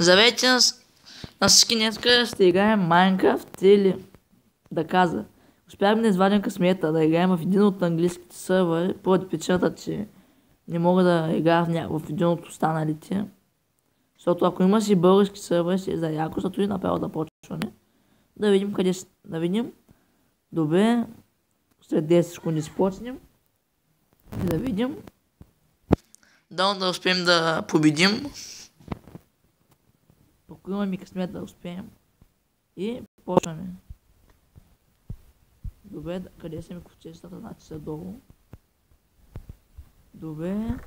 Здравейте на всички, днеска ще играем Майнкрафт или да каза. Успяхме да извадим късмета, да играем в един от английските сървъри, поради причината, че не мога да играя в един от останалите. Защото ако имаш и български сървъри, ще е за яко, зато и направо да почваме. Да видим къде ще... Да видим. Добре. След 10 секунди спочнем. И да видим. Да успеем да победим. Ако имаме късмет да успеем. И почваме. Добре, къде са ми ковчежцата? Значи са долу. Добре.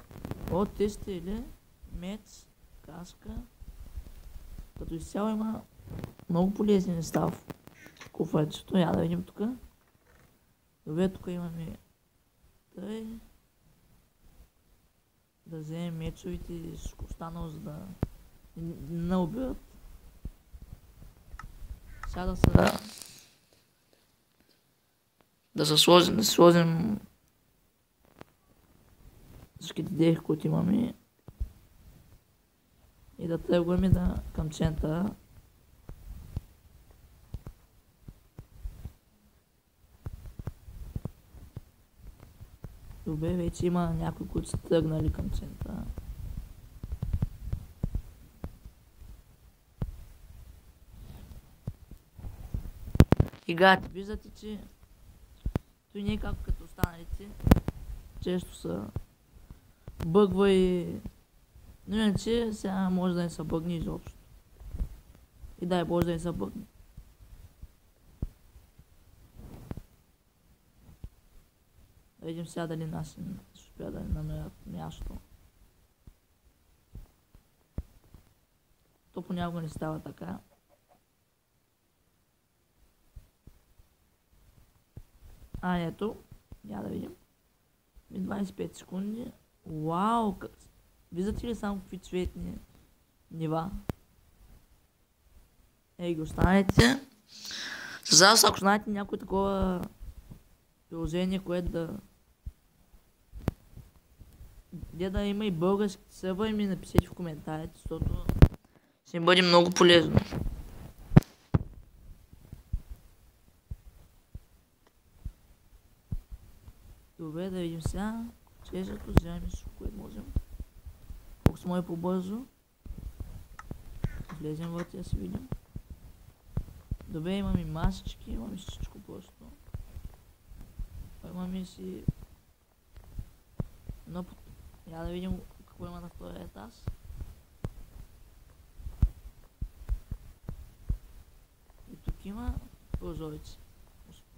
О, те сте или меч, каска. Като изцяло има много полезни неща в куфарчето. Я да видим тук. Добре, тук имаме тъй. Да вземем мечовите и всичко останало, за да не убиват. Сега да сложим всичките дрехи, които имаме и да тръгваме към центъра. Добре, вече има някои, които са тръгнали към центъра. Играта, виждате, че той не е както като останалите. Често са бъгва и... Но иначе сега може да не са бъгни изобщо. И дай Боже да не са бъгни. Да видим сега дали нас ще успя да ни намерят място. То понякога не става така. Ето, я да видим. 25 секунди. Вау! Виждате ли само какви цветни нива? Ей ги останете. За ако знаете някое такова приложение, което да има и български сървър, ми напишете в коментарите, защото ще ми бъде много полезно. Добре, да видим сега. Чежето, вземем всичко, което можем. Колко се може по-бързо. Влезем вътре да си видим. Добре, имаме масички, имаме всичко просто. Имаме си... Но... Я да видим какво има на втория етаж. И тук има прозорици.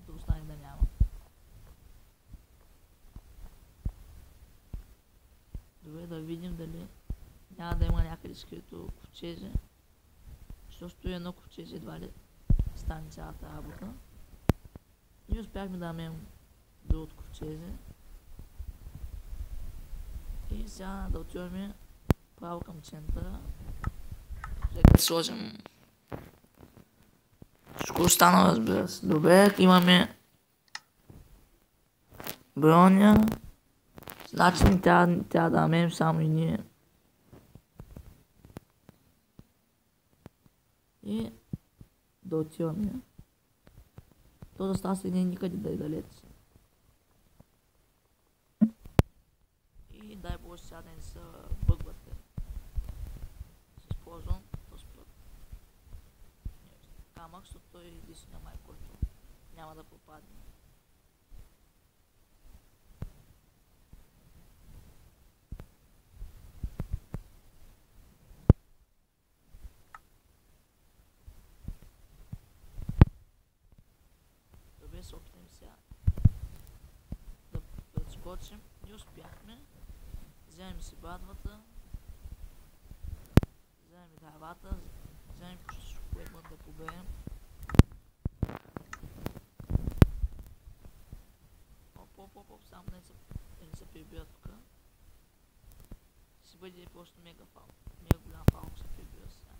Да остане да няма. Добре, да видим дали няма да има някъде скрито ковчеже. Защото едно ковчеже едва ли стане цялата работа. И успяхме да намерим другото ковчеже. И сега да отиваме право към центъра. Сега да сложим всичко останало, разбира се. Добре, имаме броня. Значи не трябва да намерим само и ние. И да отиваме. То да става след никъде да е далеч. И дай Боже сега да не се бъгвате. Ще използвам този път. Камък, защото той е единствения май, който няма да попадне. Се опитаме сега да скочим и успяхме. Вземем си брадвата, вземем и дървата, вземем всичко, което можем да поберем. Оп, само да не се прибира тук. Ще бъде просто мега голям фал, ако се прибира сега.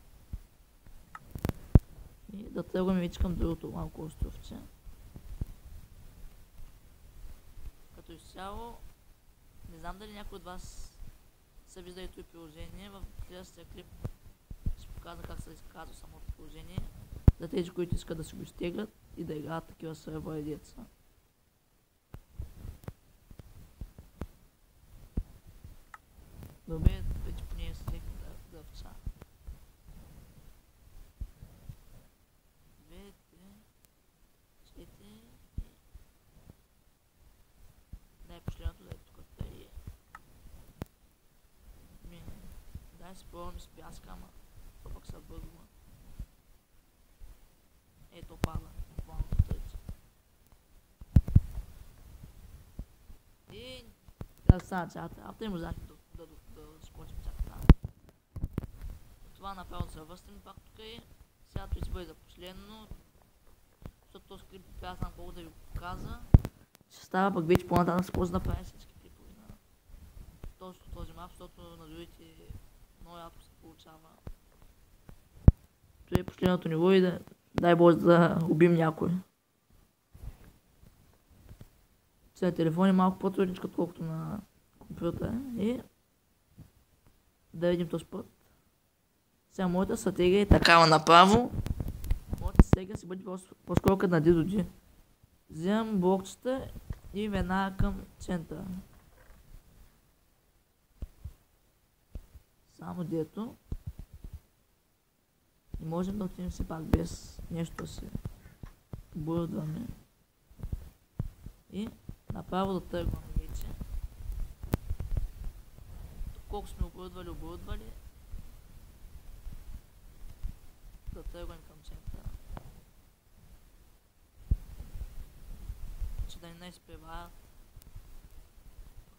И да тръгваме вече към другото малко островче. Като изцяло, не знам дали някой от вас са виждали това приложение, в следващия клип показа как се изказва самото приложение. За тези, които искат да си го изтеглят и да играят такива сървъри деца. Добре, вече поне взехме дъвча. 2, 3, 4 и... Дай последното да е тук. Дай си пробваме с пяска, ама то пък се бъгва. Ето пада, буквално тъйче. И... Да стана цялата работа и му знаеш да скочим цялата работа. Това направо да се връстим пак тук и сега той си бъде за последно. Защото този клип трябва знам колко да ви показа. Ще става пък вече по-нататък спози да прави всички клипови на този мап, защото на другите много рядко се получава. Това е последното ниво и да дай Боже да убим някой. Сега телефон е малко по-трудничко, отколкото на компютъра и да видим този път. Сега моята стратегия е такава направо. Моята стратегия си бъде по-скоро като на D. Вземам блокчета и веднага към центъра. Само дето. И можем да отидем все пак без нещо да се оборудваме. И направо да тръгваме вече. Колко сме оборудвали. Да тръгваме към центъра. Че да не изпреварят.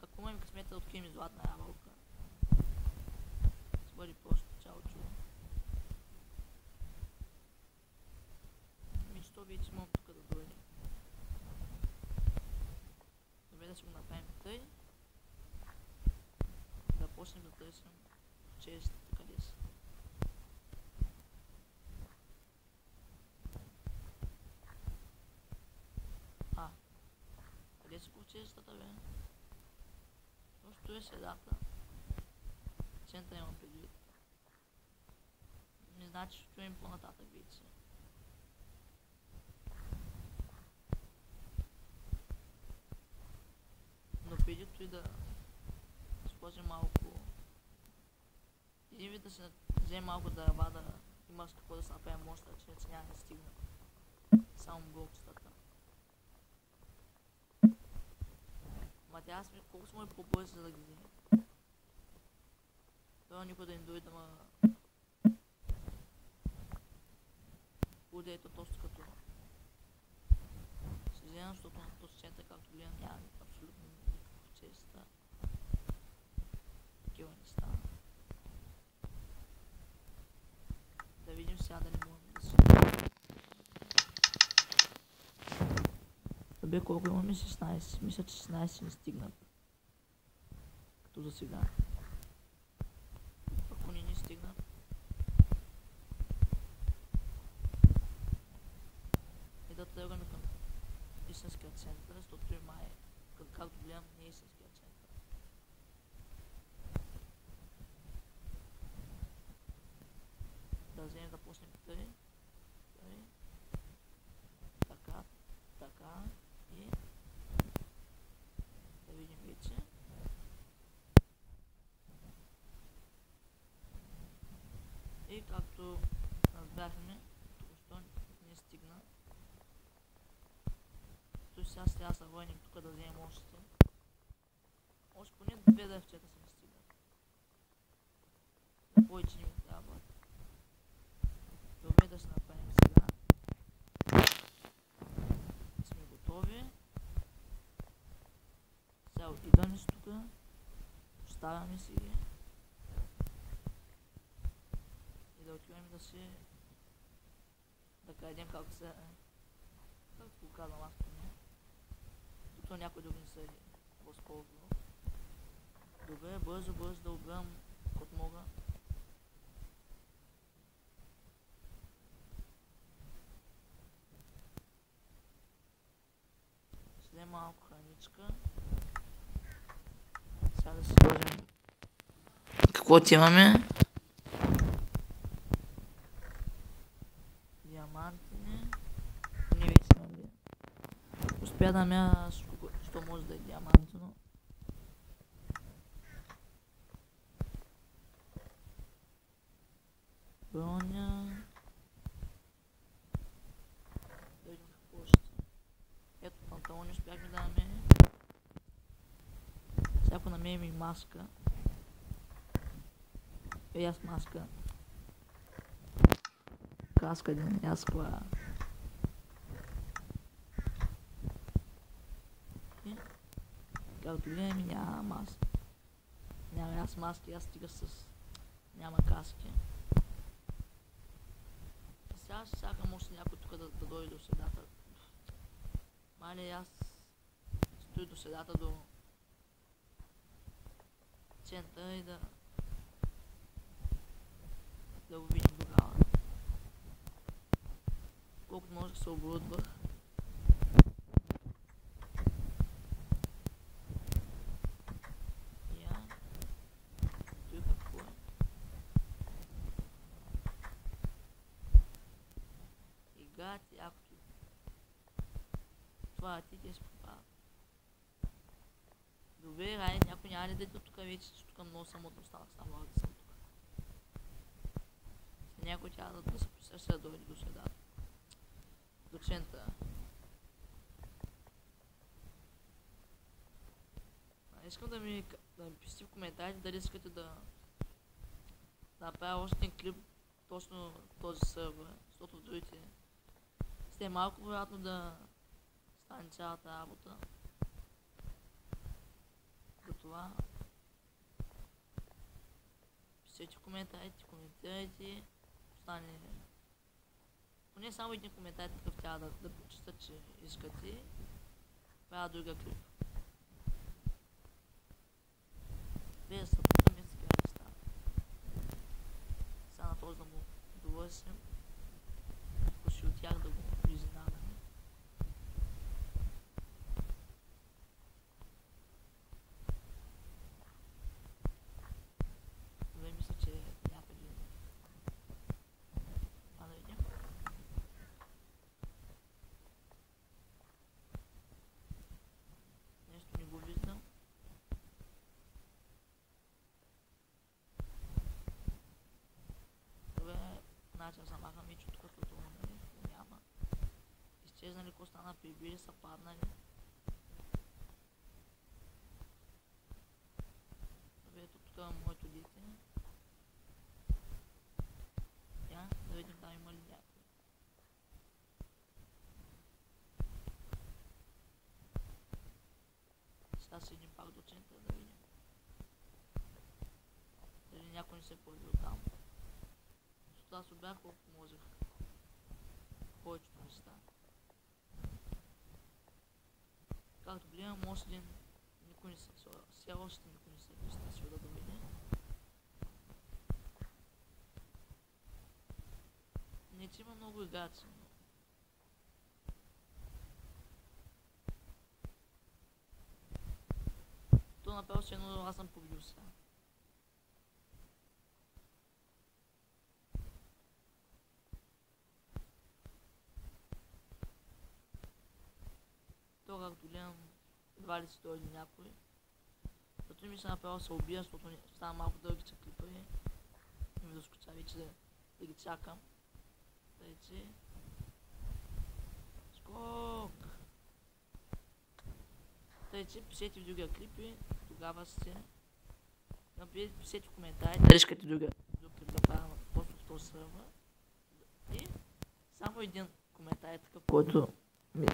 Ако имаме късмета да открием златна ябълка. Ще бъде просто чао-чу. Що вече мога тук да дойде. Добре да си го направим тъй. Да почнем да търсим честите къде са. Къде са ковчежестата, бе? Просто е седата. Център имам предвид. Не значи, че чуем по-нататък вече. Но преди той да сложим малко... Един вид да се вземе малко дърва, да има с какво да се направим моста, че няма да стигна. Само блокчетата. Ма тя сме колко сме по-бързи, за да ги вземе. Това никой да им дойде да ма... Буде ето точно като... Се взема, защото на този център, както гледам, няма абсолютно никакво честа. Такива не стана. Да видим сега дали можем да си... Добре, колко имаме? 16. Мисля, че 16 не стигнат. Като за сега. Ако не стигнат. И да тръгваме към истинския център, защото и май, както гледам, не е истинския център. Да вземем да почнем тъй. Така. И да видим вече. И както разбрахме, току-що не стигна. То сега трябва да се върнем тук да вземем още. Още поне 2 дървчета се не стигат. Повече не ми трябва. Добре да се направим сега. Сме готови. Сега отиваме си тук. Поставяме си ги. И да отиваме да си... Да крадем как се... Както го казвам аз поне. Тук някой друг не се възползва. Добре, бързо да убивам като мога. Ще малко храничка. Сега да си сложим какво имаме. успя да намеря що може да е диамантено. Броня. Да видим какво ще. Ето панталони успяхме да намерим. Сега ако намерим и маска. Аз маска. Каска един, аз коя. Както гледаме няма маски. Няма аз маски, аз стига с... Няма каски. И сега ще чакам още някой тук да дойде до средата. Мали аз стои до средата до центъра и да го видим тогава. Колкото може да се оборудвах. Якото. Това ти те спопава. Добре, рай, някой няма ли да иде тук вече, че тук много самотно станах, само да съм тук. Някой трябва да се посеща да дойде до средата. До центъра. Искам да ми пишете в коментарите дали искате да направя още един клип точно този сервер, защото в другите ще е малко вероятно да стане цялата работа. Затова пишете в коментарите, коментирайте, остане поне само един коментар такъв трябва да прочита, че искате. Правя друга клип. Без да тук ми сега не става. Сега на този да му довършим. Ако ще от тях да го изненадаме. Добре, мисля, че някъде. Да видим. Нещо не го виждам. Значи да замахам и тук като няма. Изчезнали, какво стана, прибили са паднали. Ето тук е моето дете. Да видим там има ли някой. Сега седим пак до центъра да видим. Дали някой не се появил там. Аз обях колко можех. Повечето неща. Както гледам, още един никой не се... Сега още никой не се е представил да дойде. Не, че има много играчи, но... То направо ще едно аз съм победил сега. Както гледам, едва ли си дойде някой. Зато ми се направо се убия, защото стана малко дълги са клипа и ми доскоча вече да ги чакам. Тъй че... Скок! Тъй че пишете в другия клип и тогава сте... Пишете в коментарите дали искате друг клип да правя точно в този сервер. И само един коментар е такъв, който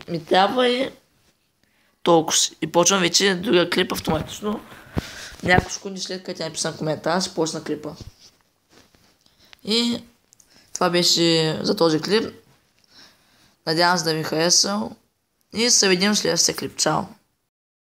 ми трябва и толкова. И почвам вече другия клип автоматично. Няколко секунди след като е написан коментар, ще почна клипа. И това беше за този клип. Надявам се да ви харесал. И се видим в следващия клип. Чао!